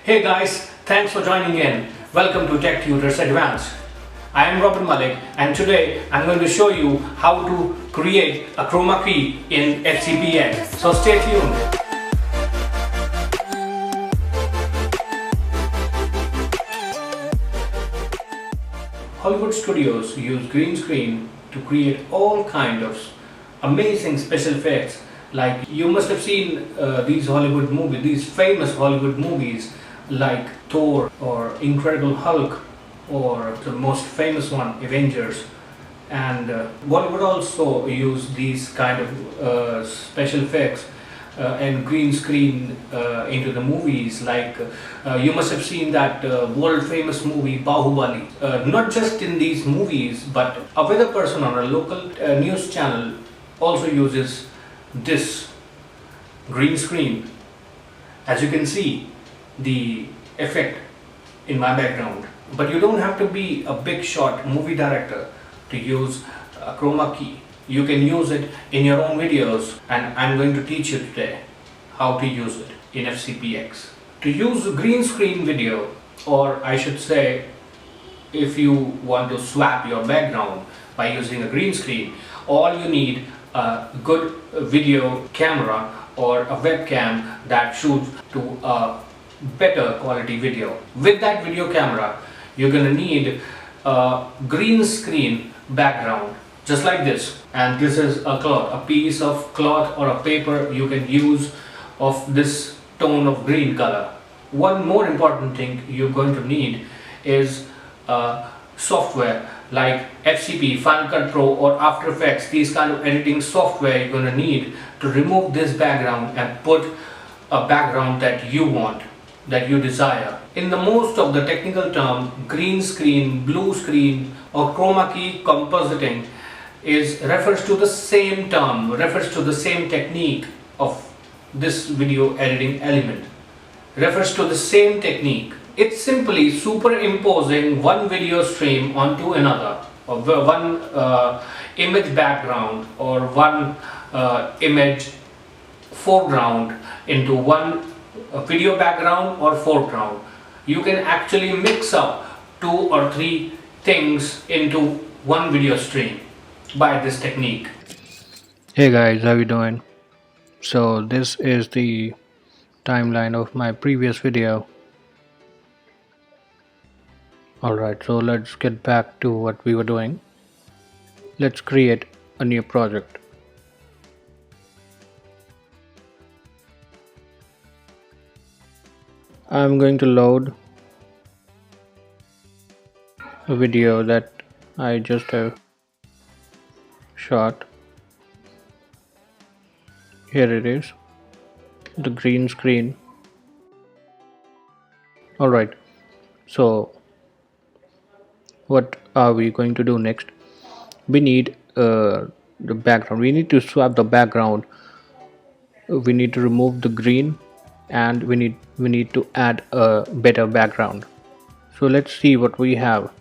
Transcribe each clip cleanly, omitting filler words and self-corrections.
Hey guys, thanks for joining in. Welcome to Tech Tutors Advanced. I am Robert Malik and today I'm going to show you how to create a chroma key in FCPX. So stay tuned. Hollywood studios use green screen to create all kind of amazing special effects. Like you must have seen these famous Hollywood movies like Thor or Incredible Hulk or the most famous one, Avengers. And Bollywood also use these kind of special effects and green screen into the movies. Like you must have seen that world famous movie Baahubali. Not just in these movies, but a weather person on a local news channel also uses this green screen. As you can see the effect in my background. But you don't have to be a big shot movie director to use a chroma key. You can use it in your own videos, and I'm going to teach you today how to use it in FCPX. To use a green screen video, or I should say if you want to swap your background by using a green screen, all you need a good video camera or a webcam that shoots to a better quality video. With that video camera, you're gonna need a green screen background just like this, and this is a cloth, a piece of cloth or a paper you can use of this tone of green color. One more important thing you're going to need is software like FCP, Final Cut Pro or After Effects. These kind of editing software you're going to need to remove this background and put a background that you want, that you desire. In the most of the technical term, green screen, blue screen or chroma key compositing refers to the same term, refers to the same technique of this video editing element, refers to the same technique. It's simply superimposing one video stream onto another, or one image background or one image foreground into one video background or foreground. You can actually mix up 2 or 3 things into one video stream by this technique. Hey guys, how you doing? So this is the timeline of my previous video. Alright, so let's get back to what we were doing. Let's create a new project. I'm going to load a video that I just have shot. Here it is, the green screen. Alright, so what are we going to do next? We need the background. We need to swap the background. We need to remove the green and we need to add a better background. So let's see what we have.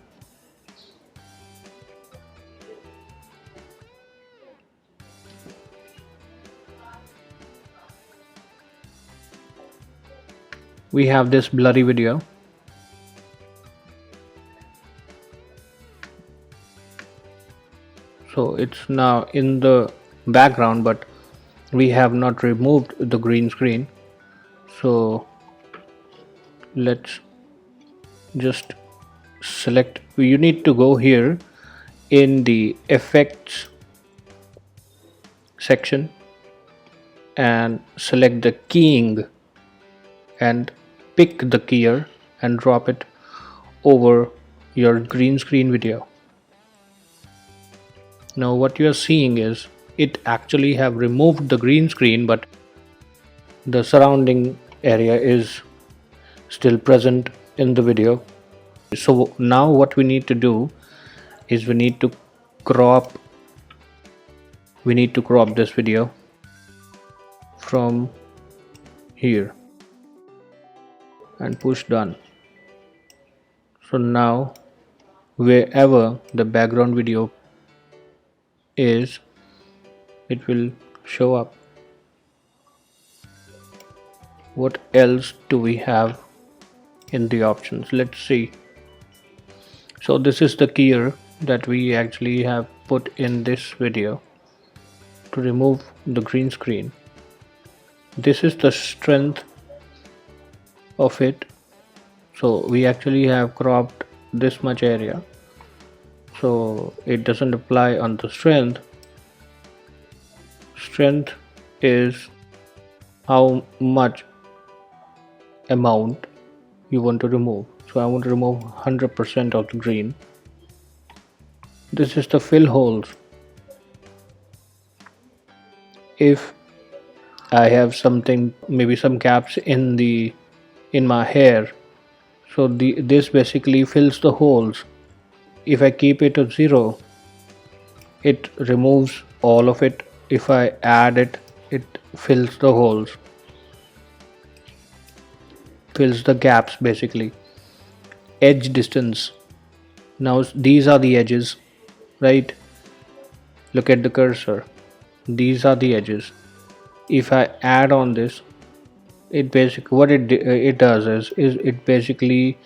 We have this blurry video. So it's now in the background, but we have not removed the green screen. So let's just select. You need to go here in the effects section and select the keying and pick the keyer and drop it over your green screen video. Now what you are seeing is it actually have removed the green screen, but the surrounding area is still present in the video. So now what we need to do is we need to crop this video from here and push done. So now wherever the background video is, it will show up. What else do we have in the options. Let's see. So this is the keyer that we actually have put in this video to remove the green screen. This is the strength of it. So we actually have cropped this much area, so it doesn't apply on the strength. Strength is how much amount you want to remove. So I want to remove 100% of the green. This is the fill holes. If I have something, maybe some gaps in my hair, so this basically fills the holes. If I keep it at 0, it removes all of it. If I add it, it fills the holes, fills the gaps basically. Edge distance. Now these are the edges, right? Look at the cursor. These are the edges. If I add on this, it basically what it does is it basically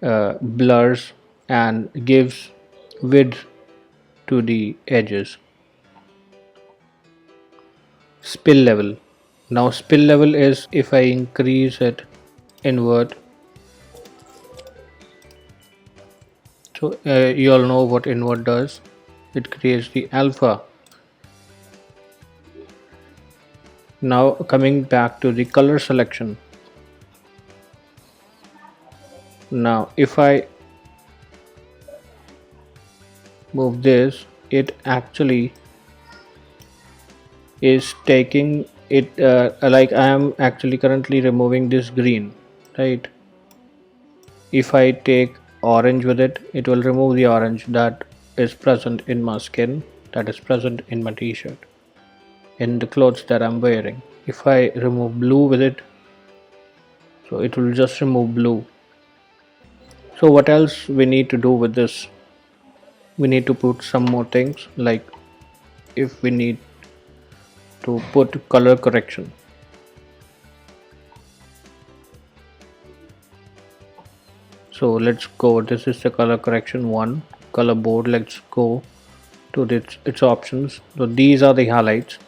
blurs and gives width to the edges. Spill level. Now spill level is if I increase it inward. So you all know what inward does. It creates the alpha. Now coming back to the color selection. Now if I move this, it actually is taking it like I am actually currently removing this green, right? If I take orange with it, it will remove the orange that is present in my skin, that is present in my t-shirt, in the clothes that I'm wearing. If I remove blue with it, so it will just remove blue. So what else we need to do with this? We need to put some more things, like if we need to put color correction. So let's go. This is the color correction one, color board. Let's go to its options. So these are the highlights.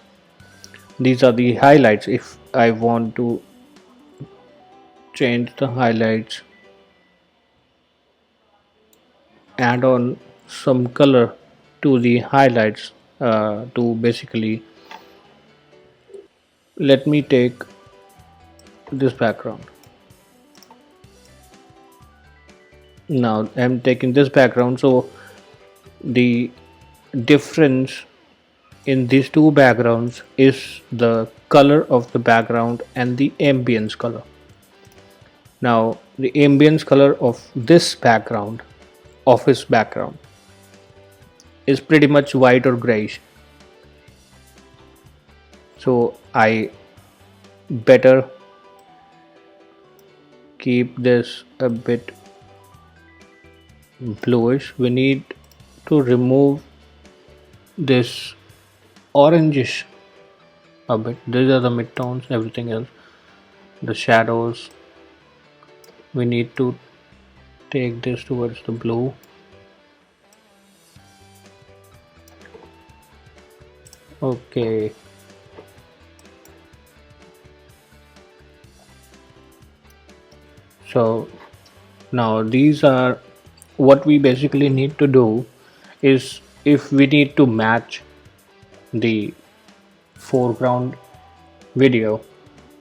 These are the highlights. If I want to change the highlights, add on some color to the highlights to basically, let me take this background. Now I'm taking this background, so the difference in these two backgrounds is the color of the background and the ambience color. Now the ambience color of this background, office background, is pretty much white or grayish, so I better keep this a bit bluish. We need to remove this orangish a bit. These are the midtones, everything else, the shadows. We need to take this towards the blue. Okay, so now these are what we basically need to do. Is if we need to match the foreground video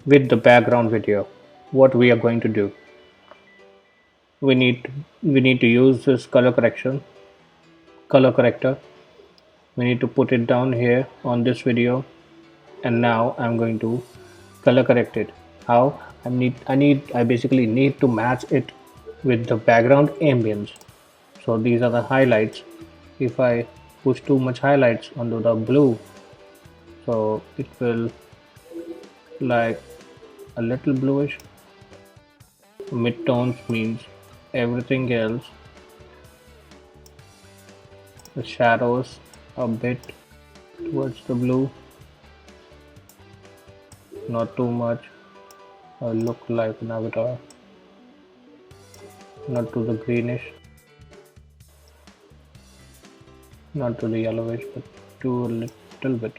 with the background video, what we are going to do, we need to use this color corrector. We need to put it down here on this video, and now I'm going to color correct it. How? I basically need to match it with the background ambience. So these are the highlights. If I push too much highlights onto the blue, so it will like a little bluish. Midtones means everything else. The shadows a bit towards the blue, not too much. I look like an avatar. not to the greenish, not to the yellowish, but to a little bit.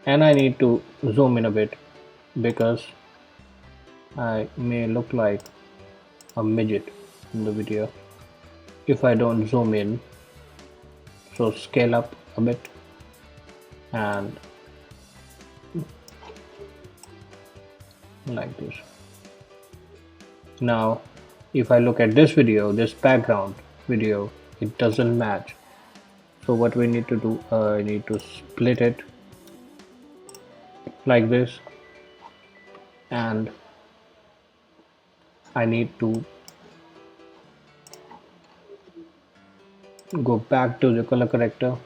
And I need to zoom in a bit because I may look like a midget in the video if I don't zoom in. So scale up a bit and like this. Now if I look at this video, this background video, it doesn't match. So what we need to do, I need to split it like this, and I need to go back to the color corrector.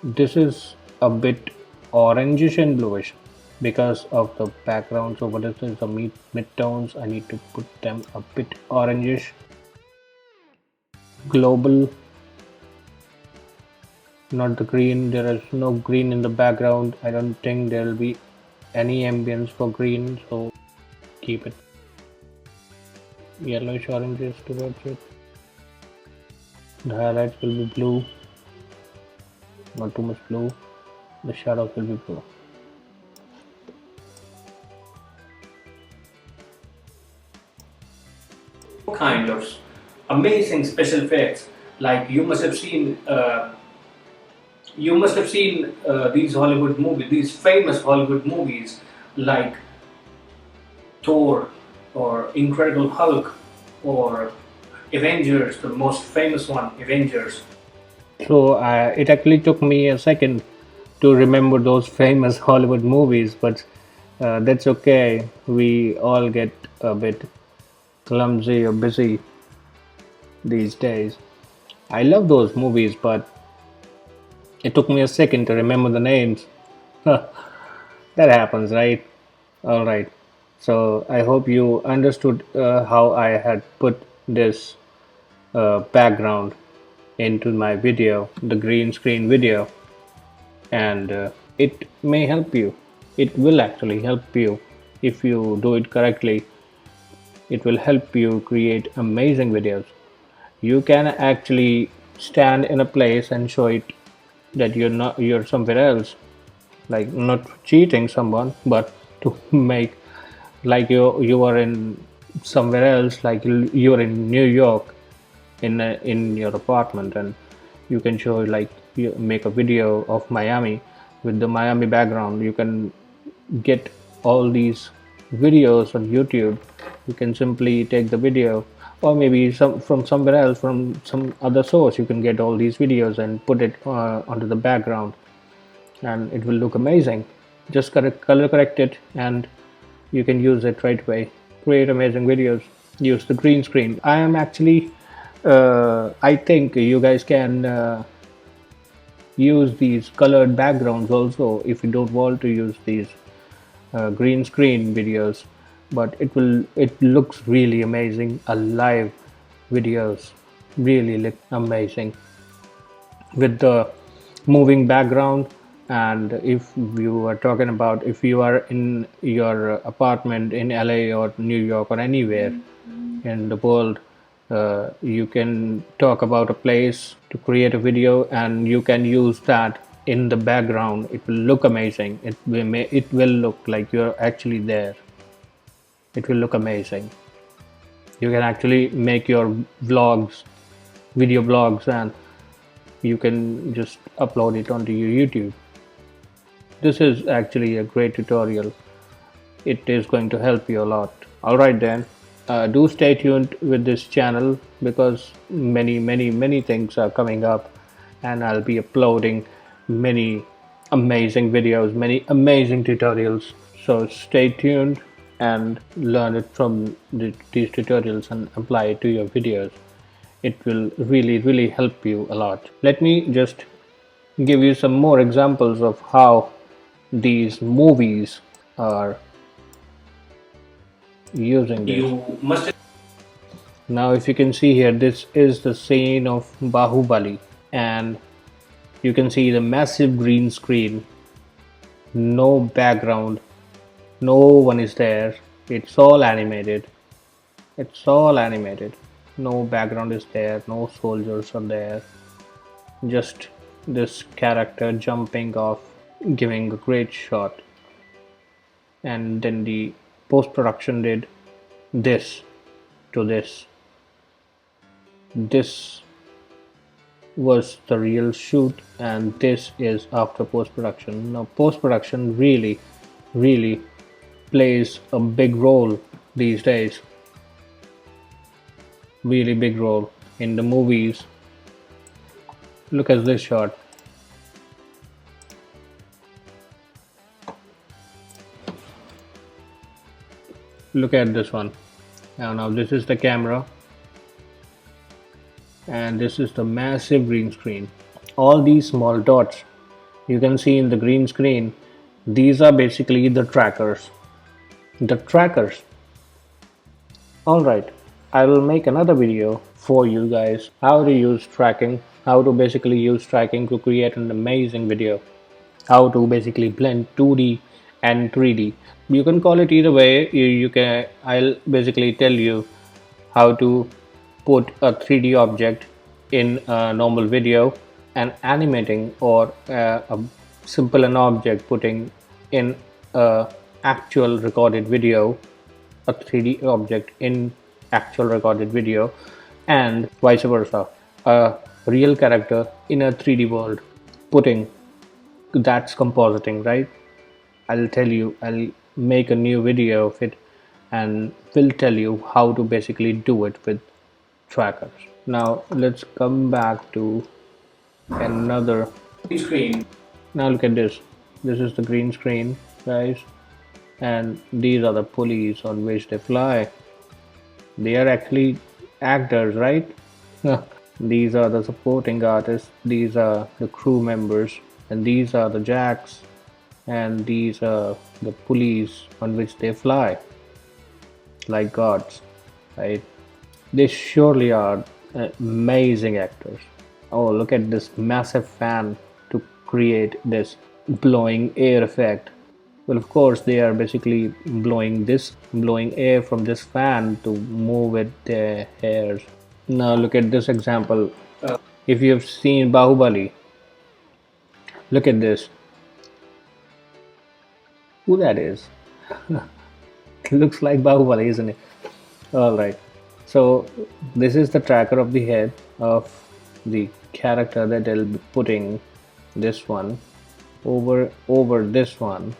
This is a bit orangish and bluish because of the background. So what is this, the mid-tones, I need to put them a bit orangish. Global, not the green, there is no green in the background. I don't think there will be any ambience for green, so keep it yellowish oranges towards it. The highlights will be blue, not too much blue. The shadows will be blue. Kind of amazing special effects, like you must have seen these Hollywood movies, these famous Hollywood movies like Thor or Incredible Hulk or Avengers, the most famous one, Avengers. So it actually took me a second to remember those famous Hollywood movies, but that's okay. We all get a bit clumsy or busy these days. I love those movies, but it took me a second to remember the names. That happens, right? All right. So I hope you understood how I had put this background into my video, the green screen video, and it may help you. It will actually help you if you do it correctly. It will help you create amazing videos. You can actually stand in a place and show it that you're somewhere else, like not cheating someone, but to make like you are in somewhere else, like you're in New York in your apartment, and you can show, like, you make a video of Miami with the Miami background. You can get all these videos on YouTube. You can simply take the video, or maybe some from somewhere else, from some other source. You can get all these videos and put it onto the background, and it will look amazing. Just color correct it and you can use it right away. Create amazing videos. Use the green screen. I am actually I think you guys can use these colored backgrounds also if you don't want to use these green screen videos, but it looks really amazing. Alive videos really look amazing with the moving background. And if you are talking about, if you are in your apartment in LA or New York or anywhere in the world, you can talk about a place to create a video, and you can use that in the background. It will look amazing. It will look like you're actually there. It will look amazing. You can actually make your vlogs, video blogs, and you can just upload it onto your YouTube. This is actually a great tutorial. It is going to help you a lot. Alright then, do stay tuned with this channel, because many things are coming up, and I'll be uploading many amazing videos, many amazing tutorials. So stay tuned and learn it from these tutorials and apply it to your videos. It will really help you a lot. Let me just give you some more examples of how these movies are using this. You must have Now if you can see here, this is the scene of Baahubali, and you can see the massive green screen, no background, No one is there. It's all animated. It's all animated. No background is there. No soldiers are there. Just this character jumping off, giving a great shot. And then the post production did this to this. This was the real shoot, and this is after post production. Now, post production really plays a big role these days. Really big role in the movies. Look at this shot. Look at this one. Now this is the camera, and this is the massive green screen. All these small dots you can see in the green screen, these are basically the trackers. The trackers. Alright, I will make another video for you guys how to use tracking, how to basically use tracking to create an amazing video, how to basically blend 2D and 3D. You can call it either way. You can. I'll basically tell you how to put a 3D object in a normal video and animating, or a simple an object putting in a actual recorded video, a 3D object in actual recorded video, and vice versa, a real character in a 3D world. Putting that's compositing, right? I'll tell you, I'll make a new video of it and will tell you how to basically do it with trackers. Now let's come back to another screen. Now look at this. This is the green screen, guys, and these are the pulleys on which they fly. They are actually actors, right? These are the supporting artists, these are the crew members, and these are the jacks, and these are the pulleys on which they fly like gods, right? They surely are amazing actors. Oh, look at this massive fan to create this blowing air effect. Well, of course, they are basically blowing air from this fan to move with their hairs. Now look at this example. If you have seen Baahubali, look at this. Who that is? Looks like Baahubali, isn't it? Alright. So this is the tracker of the head of the character that I'll be putting this one over this one.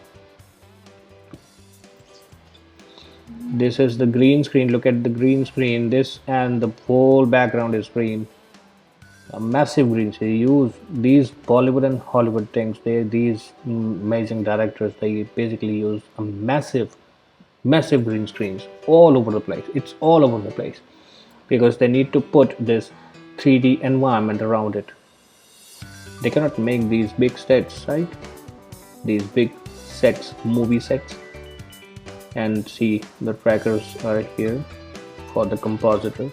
This is the green screen. Look at the green screen. This and the whole background is green. A massive green screen. Use these Bollywood and Hollywood things. These amazing directors. They basically use a massive green screens all over the place. It's all over the place because they need to put this 3D environment around it. They cannot make these big sets, right? These big sets, movie sets. And see, the trackers are here for the compositor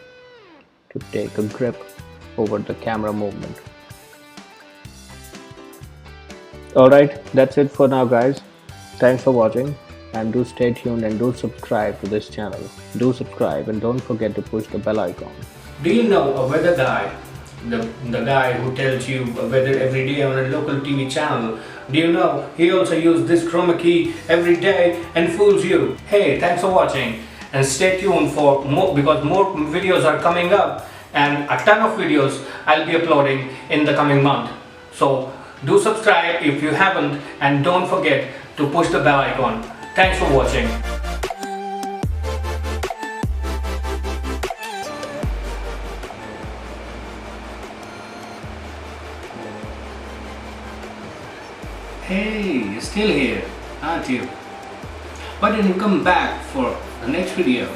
to take a grip over the camera movement. Alright, that's it for now, guys. Thanks for watching, and do stay tuned and do subscribe to this channel. Do subscribe and don't forget to push the bell icon. Do you know a weather guy? The guy who tells you weather every day on a local TV channel. Do you know he also uses this chroma key every day and fools you? Hey, thanks for watching, and stay tuned for more, because more videos are coming up and a ton of videos I'll be uploading in the coming month. So do subscribe if you haven't, and don't forget to push the bell icon. Thanks for watching. Hey, you're still here, aren't you? Why don't you come back for the next video?